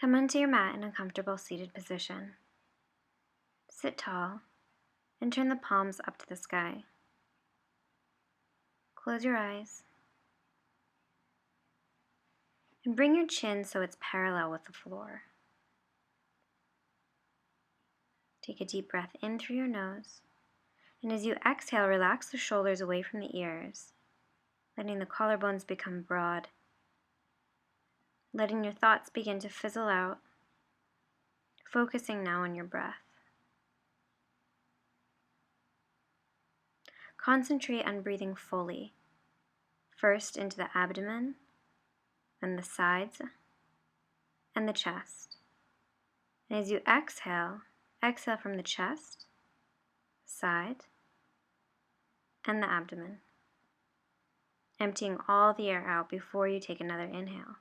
Come onto your mat in a comfortable seated position. Sit tall and turn the palms up to the sky. Close your eyes and bring your chin so it's parallel with the floor. Take a deep breath in through your nose, and as you exhale, relax the shoulders away from the ears, letting the collarbones become broad, letting your thoughts begin to fizzle out, focusing now on your breath. Concentrate on breathing fully, first into the abdomen, then the sides, and the chest. And as you exhale, exhale from the chest, side, and the abdomen, emptying all the air out before you take another inhale.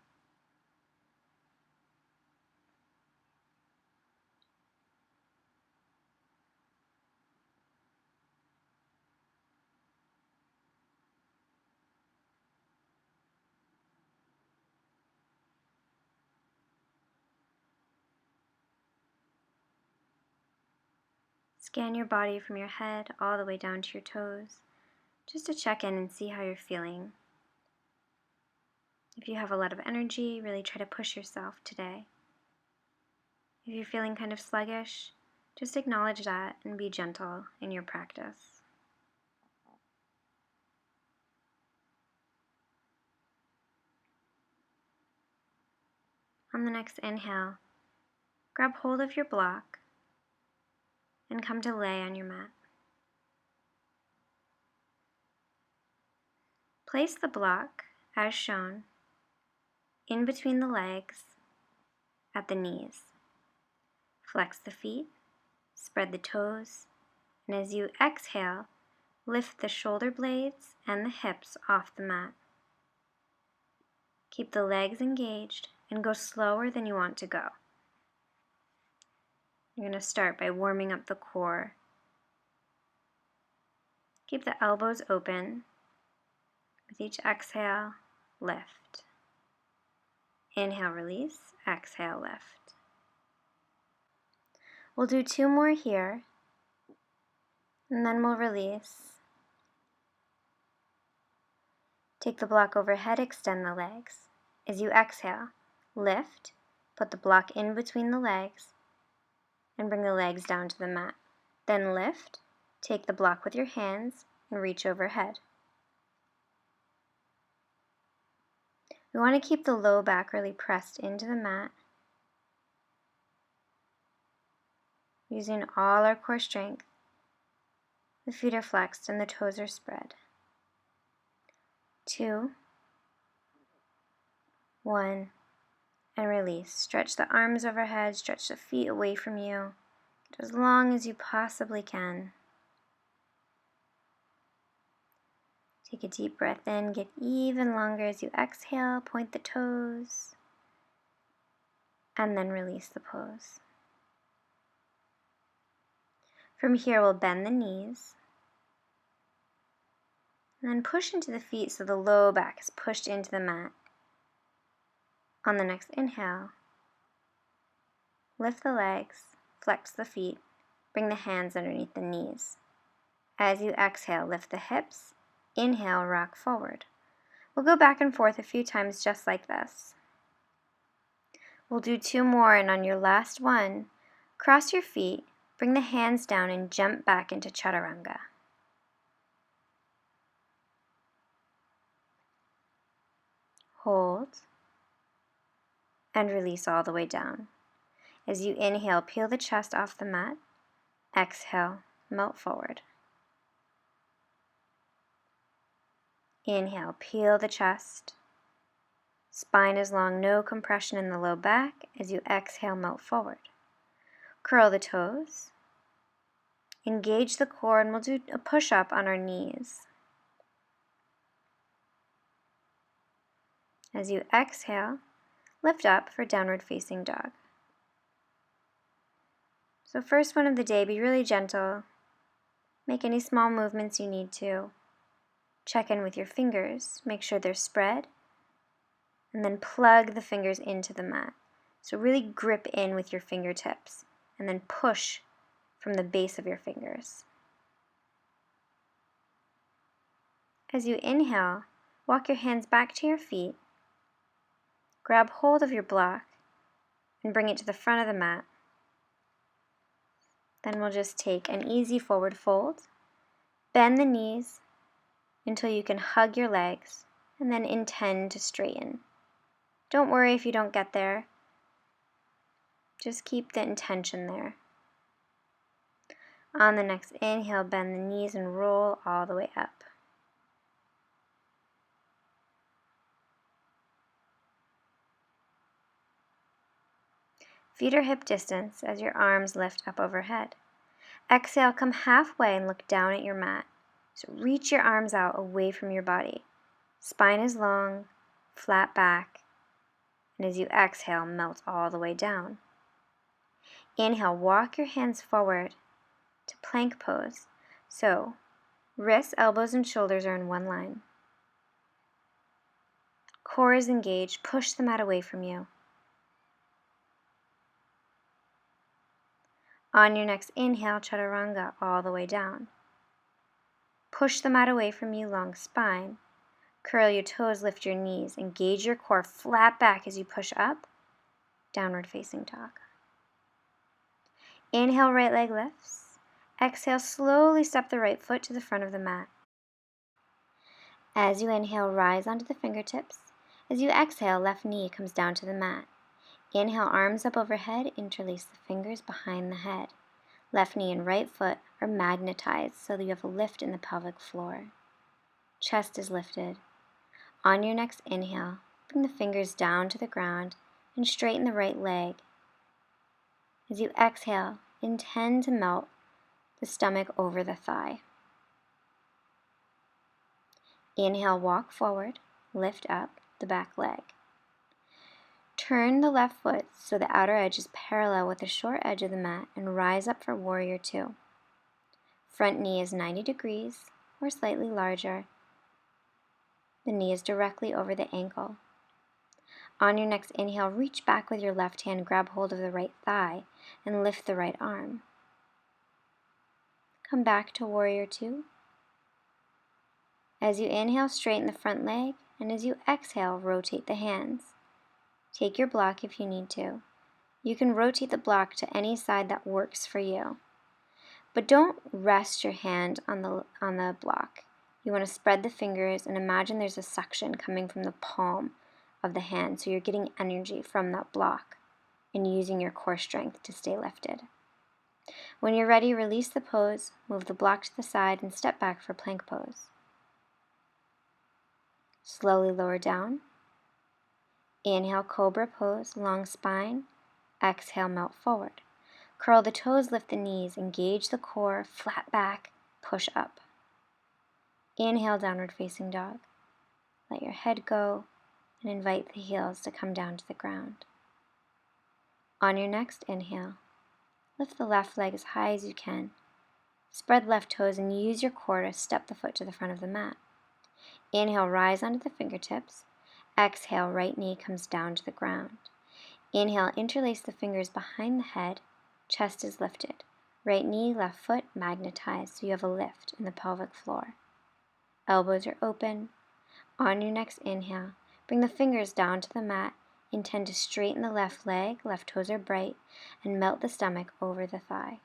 Scan your body from your head all the way down to your toes, just to check in and see how you're feeling. If you have a lot of energy, really try to push yourself today. If you're feeling kind of sluggish, just acknowledge that and be gentle in your practice. On the next inhale, grab hold of your block and come to lay on your mat. Place the block, as shown, in between the legs at the knees. Flex the feet, spread the toes, and as you exhale, lift the shoulder blades and the hips off the mat. Keep the legs engaged and go slower than you want to go. You're going to start by warming up the core. Keep the elbows open. With each exhale, lift. Inhale, release. Exhale, lift. We'll do 2 more here, and then we'll release. Take the block overhead, extend the legs. As you exhale, lift, put the block in between the legs, and bring the legs down to the mat. Then lift, take the block with your hands, and reach overhead. We want to keep the low back really pressed into the mat, using all our core strength. The feet are flexed and the toes are spread. 2, 1, and release. Stretch the arms overhead, stretch the feet away from you, as long as you possibly can. Take a deep breath in, get even longer as you exhale, point the toes, and then release the pose. From here, we'll bend the knees, and then push into the feet so the low back is pushed into the mat. On the next inhale, lift the legs, flex the feet, bring the hands underneath the knees. As you exhale, lift the hips, inhale, rock forward. We'll go back and forth a few times just like this. We'll do 2 more, and on your last one, cross your feet, bring the hands down and jump back into chaturanga. Hold and release all the way down. As you inhale, peel the chest off the mat. Exhale, melt forward. Inhale, peel the chest. Spine is long, no compression in the low back. As you exhale, melt forward. Curl the toes. Engage the core, and we'll do a push-up on our knees. As you exhale, lift up for downward facing dog. So first one of the day, be really gentle. Make any small movements you need to. Check in with your fingers, make sure they're spread, and then plug the fingers into the mat. So really grip in with your fingertips and then push from the base of your fingers. As you inhale, walk your hands back to your feet, grab hold of your block, and bring it to the front of the mat. Then we'll just take an easy forward fold, bend the knees until you can hug your legs, and then intend to straighten. Don't worry if you don't get there. Just keep the intention there. On the next inhale, bend the knees and roll all the way up. Feet are hip distance as your arms lift up overhead. Exhale, come halfway and look down at your mat. So reach your arms out away from your body. Spine is long, flat back, and as you exhale, melt all the way down. Inhale, walk your hands forward to plank pose. So wrists, elbows, and shoulders are in one line. Core is engaged. Push the mat away from you. On your next inhale, chaturanga all the way down. Push the mat away from you, long spine. Curl your toes, lift your knees. Engage your core flat back as you push up. Downward facing dog. Inhale, right leg lifts. Exhale, slowly step the right foot to the front of the mat. As you inhale, rise onto the fingertips. As you exhale, left knee comes down to the mat. Inhale, arms up overhead, interlace the fingers behind the head. Left knee and right foot are magnetized so that you have a lift in the pelvic floor. Chest is lifted. On your next inhale, bring the fingers down to the ground and straighten the right leg. As you exhale, intend to melt the stomach over the thigh. Inhale, walk forward, lift up the back leg. Turn the left foot so the outer edge is parallel with the short edge of the mat and rise up for warrior two. Front knee is 90 degrees or slightly larger. The knee is directly over the ankle. On your next inhale, reach back with your left hand, grab hold of the right thigh, and lift the right arm. Come back to warrior two. As you inhale, straighten the front leg, and as you exhale, rotate the hands. Take your block if you need to. You can rotate the block to any side that works for you. But don't rest your hand on the block. You want to spread the fingers and imagine there's a suction coming from the palm of the hand, so you're getting energy from that block and using your core strength to stay lifted. When you're ready, release the pose, move the block to the side, and step back for plank pose. Slowly lower down. Inhale, cobra pose, long spine. Exhale, melt forward. Curl the toes, lift the knees, engage the core, flat back, push up. Inhale, downward facing dog. Let your head go and invite the heels to come down to the ground. On your next inhale, lift the left leg as high as you can. Spread left toes and use your core to step the foot to the front of the mat. Inhale, rise onto the fingertips. Exhale, right knee comes down to the ground. Inhale, interlace the fingers behind the head. Chest is lifted. Right knee, left foot magnetized so you have a lift in the pelvic floor. Elbows are open. On your next inhale, bring the fingers down to the mat. Intend to straighten the left leg, left toes are bright, and melt the stomach over the thigh.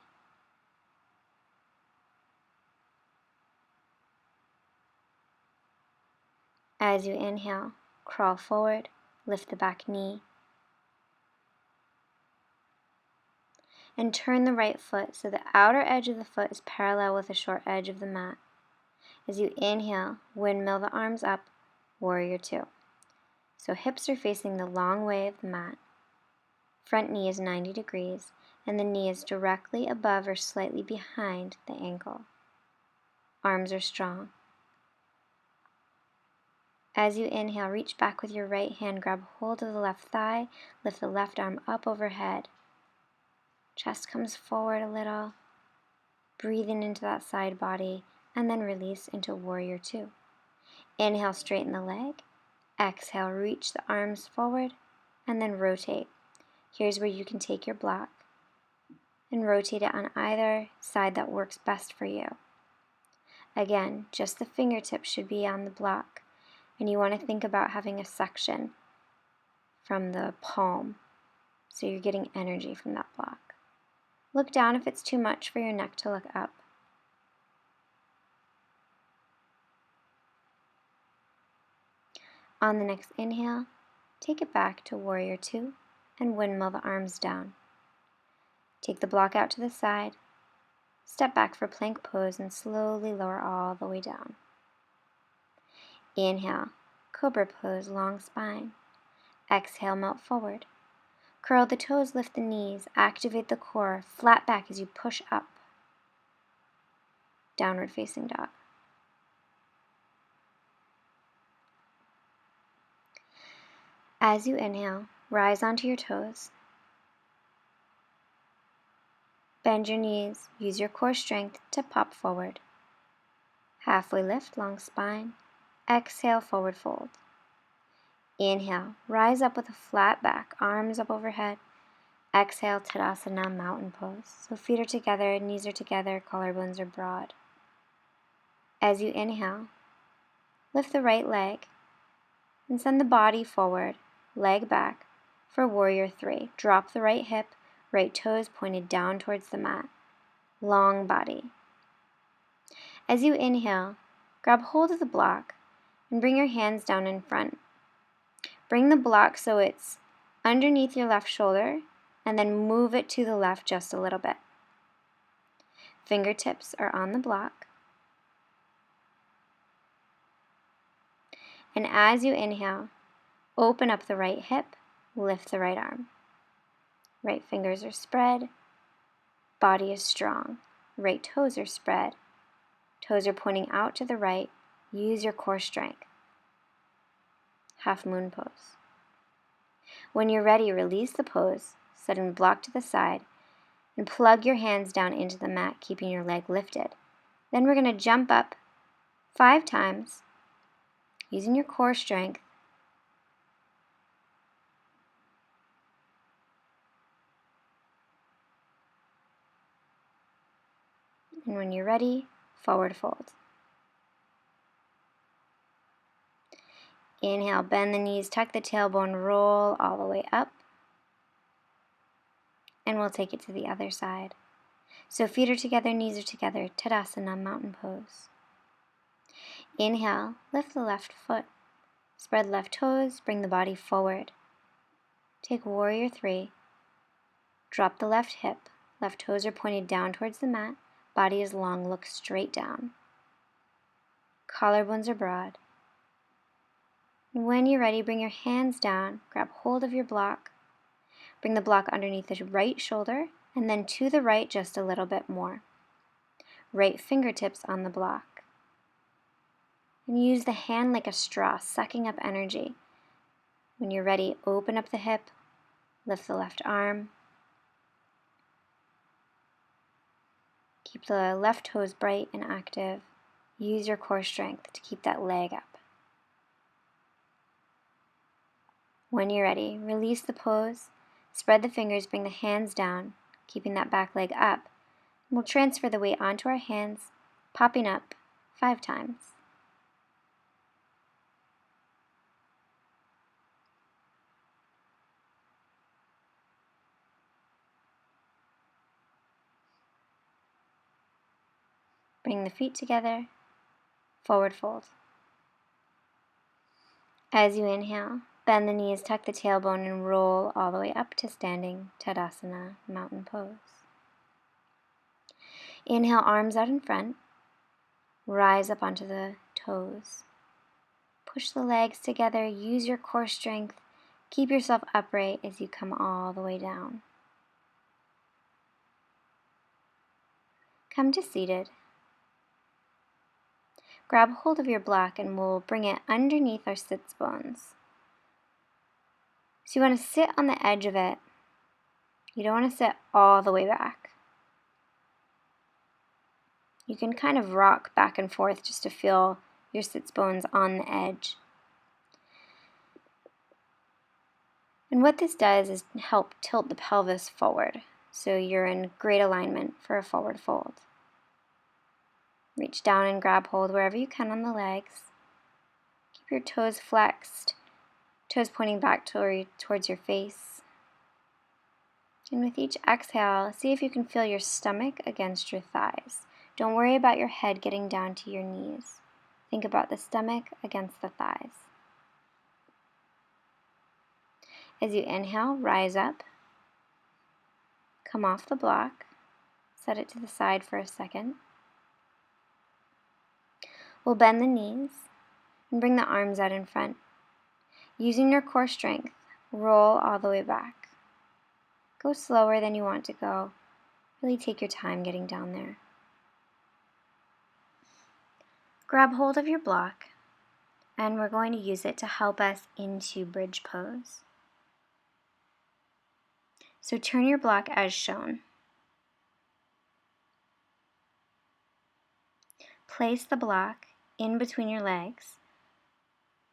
As you inhale, crawl forward, lift the back knee, and turn the right foot so the outer edge of the foot is parallel with the short edge of the mat. As you inhale, windmill the arms up, warrior two. So hips are facing the long way of the mat. Front knee is 90 degrees, and the knee is directly above or slightly behind the ankle. Arms are strong. As you inhale, reach back with your right hand, grab hold of the left thigh, lift the left arm up overhead. Chest comes forward a little, breathing into that side body, and then release into warrior two. Inhale, straighten the leg. Exhale, reach the arms forward, and then rotate. here's where you can take your block and rotate it on either side that works best for you. Again, just the fingertips should be on the block, and you want to think about having a section from the palm, so you're getting energy from that block. Look down if it's too much for your neck to look up. On the next inhale, take it back to Warrior Two and windmill the arms down. Take the block out to the side, step back for plank pose, and slowly lower all the way down. Inhale, cobra pose, long spine. Exhale, melt forward. Curl the toes, lift the knees, activate the core, flat back as you push up. Downward facing dog. As you inhale, rise onto your toes. Bend your knees, use your core strength to pop forward. Halfway lift, long spine. Exhale, forward fold. Inhale, rise up with a flat back, arms up overhead. Exhale, Tadasana, mountain pose. So feet are together, knees are together, collarbones are broad. As you inhale, lift the right leg and send the body forward, leg back for Warrior Three. Drop the right hip, right toes pointed down towards the mat. Long body. As you inhale, grab hold of the block and bring your hands down in front. Bring the block so it's underneath your left shoulder and then move it to the left just a little bit. Fingertips are on the block. And as you inhale, open up the right hip, lift the right arm. Right fingers are spread, body is strong. Right toes are spread, toes are pointing out to the right. Use your core strength. Half moon pose. When you're ready, release the pose, setting the block to the side, and plug your hands down into the mat, keeping your leg lifted. Then we're going to jump up 5 times, using your core strength. And when you're ready, forward fold. Inhale, bend the knees, tuck the tailbone, roll all the way up. And we'll take it to the other side. So feet are together, knees are together, Tadasana, mountain pose. Inhale, lift the left foot, spread left toes, bring the body forward. Take Warrior Three, drop the left hip, left toes are pointed down towards the mat, body is long, look straight down. Collarbones are broad. When you're ready, bring your hands down, grab hold of your block, bring the block underneath the right shoulder, and then to the right just a little bit more. Right fingertips on the block. And use the hand like a straw, sucking up energy. When you're ready, open up the hip, lift the left arm. Keep the left toes bright and active. Use your core strength to keep that leg up. When you're ready, release the pose, spread the fingers, bring the hands down, keeping that back leg up. We'll transfer the weight onto our hands, popping up 5 times. Bring the feet together, forward fold. As you inhale, bend the knees, tuck the tailbone, and roll all the way up to standing Tadasana, mountain pose. Inhale, arms out in front. Rise up onto the toes. Push the legs together, use your core strength. Keep yourself upright as you come all the way down. Come to seated. Grab hold of your block and we'll bring it underneath our sits bones. So you want to sit on the edge of it. You don't want to sit all the way back. You can kind of rock back and forth just to feel your sits bones on the edge. And what this does is help tilt the pelvis forward, so you're in great alignment for a forward fold. Reach down and grab hold wherever you can on the legs. Keep your toes flexed, toes pointing back towards your face. And with each exhale, see if you can feel your stomach against your thighs. Don't worry about your head getting down to your knees. Think about the stomach against the thighs. As you inhale, rise up. Come off the block. Set it to the side for a second. We'll bend the knees and bring the arms out in front. Using your core strength, roll all the way back. Go slower than you want to go. Really take your time getting down there. Grab hold of your block, and we're going to use it to help us into bridge pose. So turn your block as shown. Place the block in between your legs,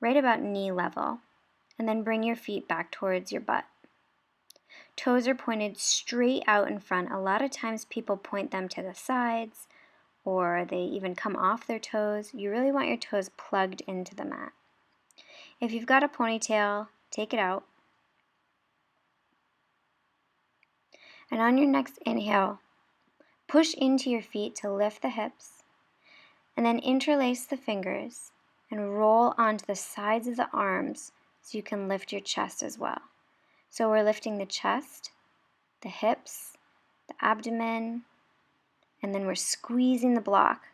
right about knee level, and then bring your feet back towards your butt. Toes are pointed straight out in front. A lot of times people point them to the sides, or they even come off their toes. You really want your toes plugged into the mat. If you've got a ponytail, take it out. And on your next inhale, push into your feet to lift the hips, and then interlace the fingers and roll onto the sides of the arms so you can lift your chest as well. So we're lifting the chest, the hips, the abdomen, and then we're squeezing the block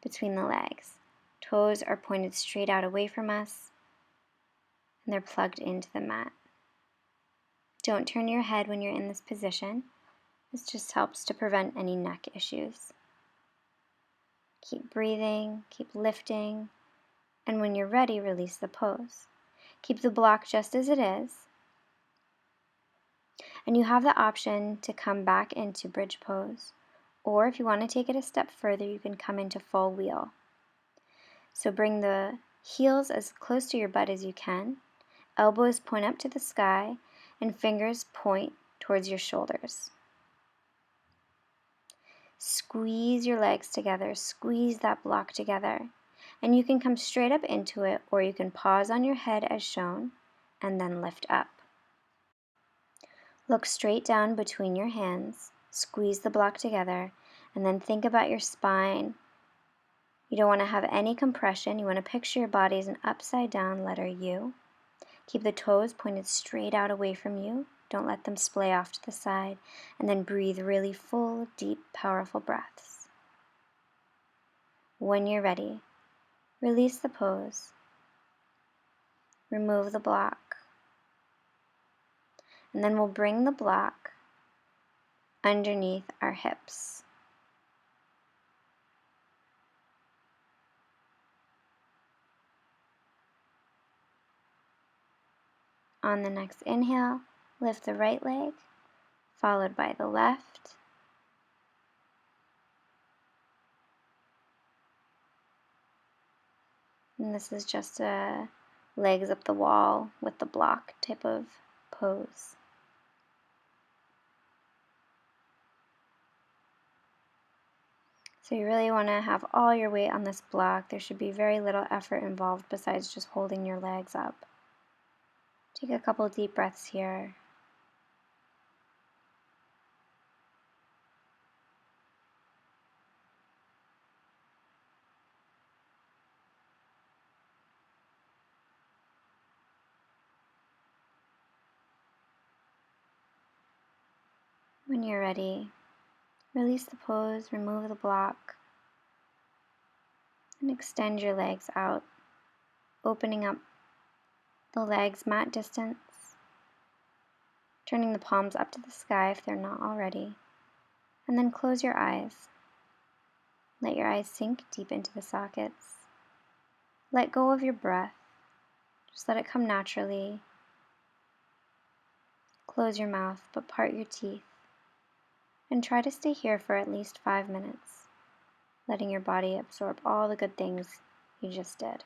between the legs. Toes are pointed straight out away from us, and they're plugged into the mat. Don't turn your head when you're in this position. This just helps to prevent any neck issues. Keep breathing, keep lifting, and when you're ready, release the pose. Keep the block just as it is, and you have the option to come back into bridge pose, or if you want to take it a step further, you can come into full wheel. So bring the heels as close to your butt as you can, elbows point up to the sky, and fingers point towards your shoulders. Squeeze your legs together, squeeze that block together, and you can come straight up into it, or you can pause on your head as shown, and then lift up. Look straight down between your hands, squeeze the block together, and then think about your spine. You don't want to have any compression. You want to picture your body as an upside down letter U. Keep the toes pointed straight out away from you. Don't let them splay off to the side. And then breathe really full, deep, powerful breaths. When you're ready, release the pose. Remove the block. And then we'll bring the block underneath our hips. On the next inhale, lift the right leg, followed by the left. And this is just a legs up the wall with the block type of pose. So you really want to have all your weight on this block. There should be very little effort involved besides just holding your legs up. Take a couple deep breaths here. When you're ready, release the pose, remove the block, and extend your legs out, opening up the legs mat distance, turning the palms up to the sky if they're not already, and then close your eyes. Let your eyes sink deep into the sockets. Let go of your breath. Just let it come naturally. Close your mouth, but part your teeth. And try to stay here for at least 5 minutes, letting your body absorb all the good things you just did.